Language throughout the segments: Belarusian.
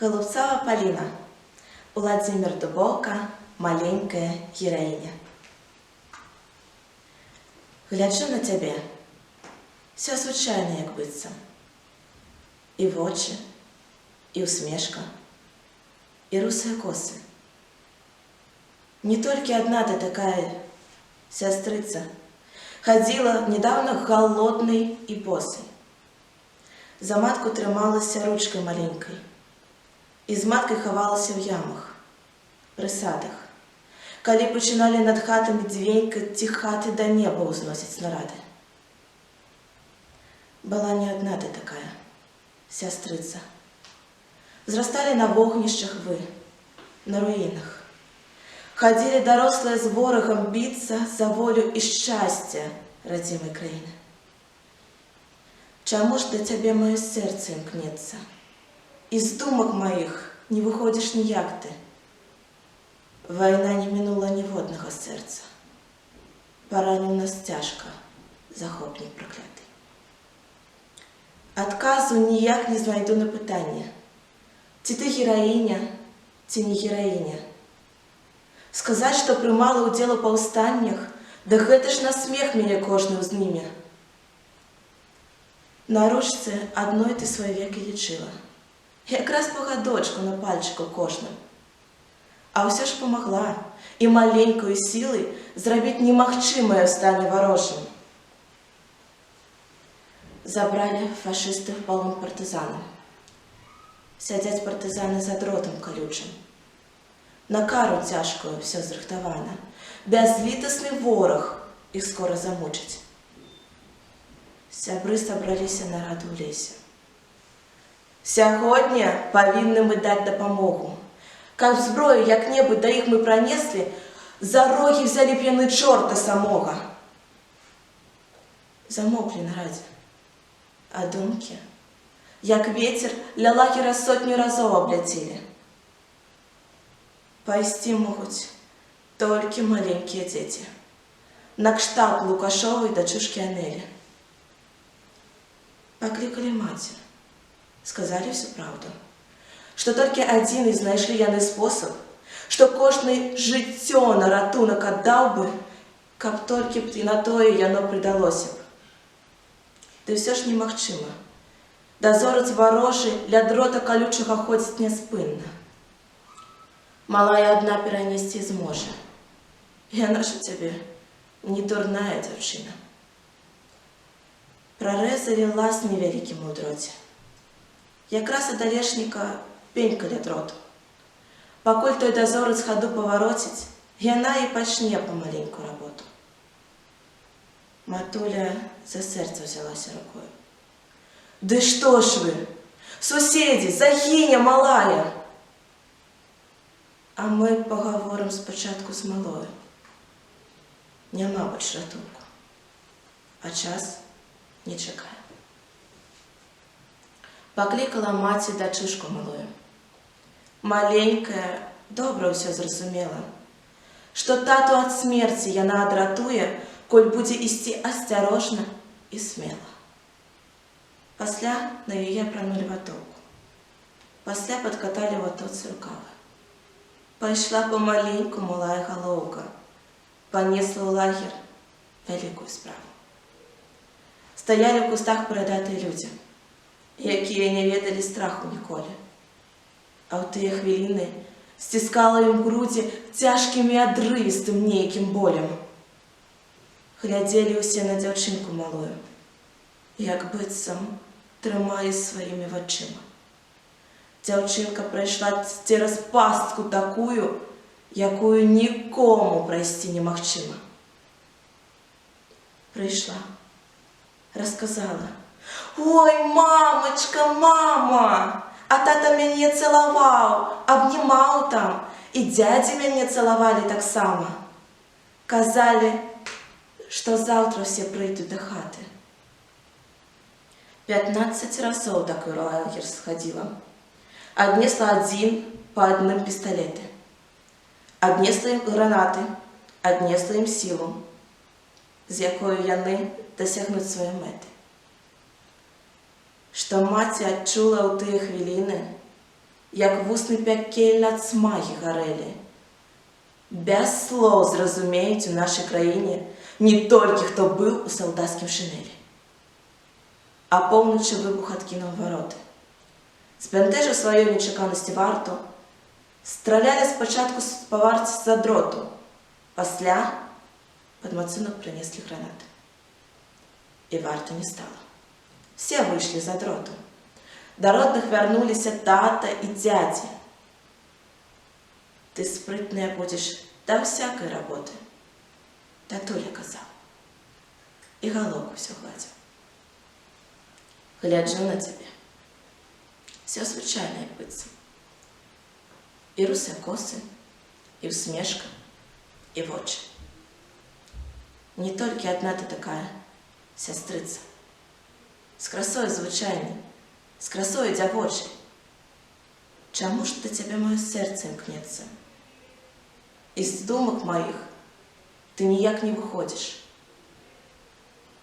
Голубцова Полина. Владимир Дубовка. Маленькая героиня. Гляджу на тебе. Все звичайно, як биться. І в очі, і усмешка, и русые косы. Не только одна ты такая сестрица. Ходила недавно голодной и босой. За матку трималася ручкой маленькой. І з маткой ховалася в ямах, присадах. Коли починали над хатами дзвенькать, ті хаты до неба узносить снаряды. Была не одна ты такая, сестрица. Взрастали на вогнищах вы, на руинах. Ходили дорослые с ворогом биться за волю и счастье родимой краины. Чему ж до тебе мое сердце имкнется? Из думок моих не выходишь ніяк ты. Война не минула ніводного сердца. Поранил нас тяжко, захопник проклятый. Отказу ніяк не знайду на питання. Ці ти героиня, ці не героиня. Сказать, что приймала удел у повстаннях, да гэта ж на смех меня кожны узнімя. На ручце одной ты свой век и лечила. Якраз по годочку на пальчику кожным. А ўсё ж помогла и маленькую силой зрабіць немагчымае в стане ворожым. Забрали фашисты в полон партизанам. Сядзяць партизаны за дротом колючим. На кару тяжкую все зрыхтавана. Бязлітасны ворог их скоро замучить. Сябры сабраліся на раду ў лесе. Сягодня павінны мы даць дапамогу. Каб зброю як-небудзь да іх мы пранеслі, за рогі взялі б яны чорта самога. Замоклі на радзе. А думкі, як ветер, ля лагера сотню разоў абляцелі. Пайсці могуць толькі маленькія дзеці. Накшталт Лукашовай дачушкі Анелі. Покликали маці. Сказали всю правду. Что только один из знайшлі яны способ, что кожны жыццё на ратунак аддаў бы, каб толькі б і на тое яно прыдалося б. Ды ўсё ж немагчыма. Дазорыць варожы ля дрота калючага ходзіць няспынна. Малая одна перанесці зможа. Яна ж у цябе не дурная дзяўчына. Прорезали лаз невеликим у дроте. Якраз от далешника пенька ля дроту. Пакуль той дозорец ходу поворотить, яна и пачне помаленьку работу. Матуля за сердце взялась рукой. Да что ж вы, суседи, загиня малая! А мы поговорим спочатку с малою. Няма больше ратунку. А час не чекає. Покликала маці дачушку малую. Маленькая добра ўсё зразумела, што тату ад смерці яна адратуе, коль будзе ісці асцярожна і смела. Пасля на яе апранулі ватоўку. Пасля падкаталі ватоцы рукавы. Пайшла помаленьку малая галоўка, панесла ў лагер вялікую справу. Стаялі ў кустах перадатыя людзі, якія не ведалі страху ніколі. А ў тыя хвіліны сціскала ім грудзі цяжкім і адрывістым нейкім болем. Глядзелі ўсе на дзяўчынку малую, як быццам трымалі сваімі вачыма. Дзяўчынка прайшла цераз пастку такую, якую нікому прайсці немагчыма. Прыйшла. Рассказала. Ой, мамочка, мама! А тата мяне цалаваў, абнімаў там, і дзядзі мяне цалавалі таксама. Казалі, што заўтра все прыйдуць да хаты. 15 разоў такой лагер сходила. Аднесла адзін па адным пісталеты. Аднесла ім гранаты, аднесла ім сілу, з якою яны дасягнуць сваёй мэты. Што маці адчула ў тыя хвіліны, як вусны пякельна цмагі гарэлі. Без слоў зразумеюць у нашай краіне не толькі хто быў у салдацкім шинелі. А поўначы выбух адкінуў вароты. Збянтэжыў сваёй нечаканасці варту, стралялі спачатку з паварці з-за дроту, пасля пад мацунак прынеслі гранаты. І варта не стала. Все выйшлі за дроту. Да родных вярнуліся тата і дзядзі. Ты спрытная будзеш да ўсякай работы, татуля казаў. І галоўку ўсё гладзіў. Гляджу на цябе. Все звычайна, як быццам. І русыя косы, і усмешка, і вочы. Не толькі адна ты такая, сястрыца. З красою звычайнай, з красою дзявочай. Чаму ж да цябе маё сэрца імкнецца? І з думак маіх ты ніяк не выходзіш.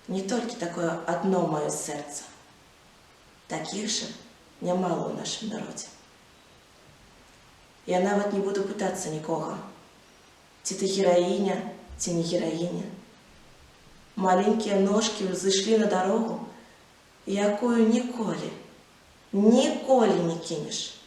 Не толькі такое адно маё сэрца. Такіх жа нямала ў нашым народзе. Я нават не буду пытацца нікога, ці ты гераіня, ці не гераіня. Маленькія ножкі ўзышлі на дарогу, якую ніколі не кінеш.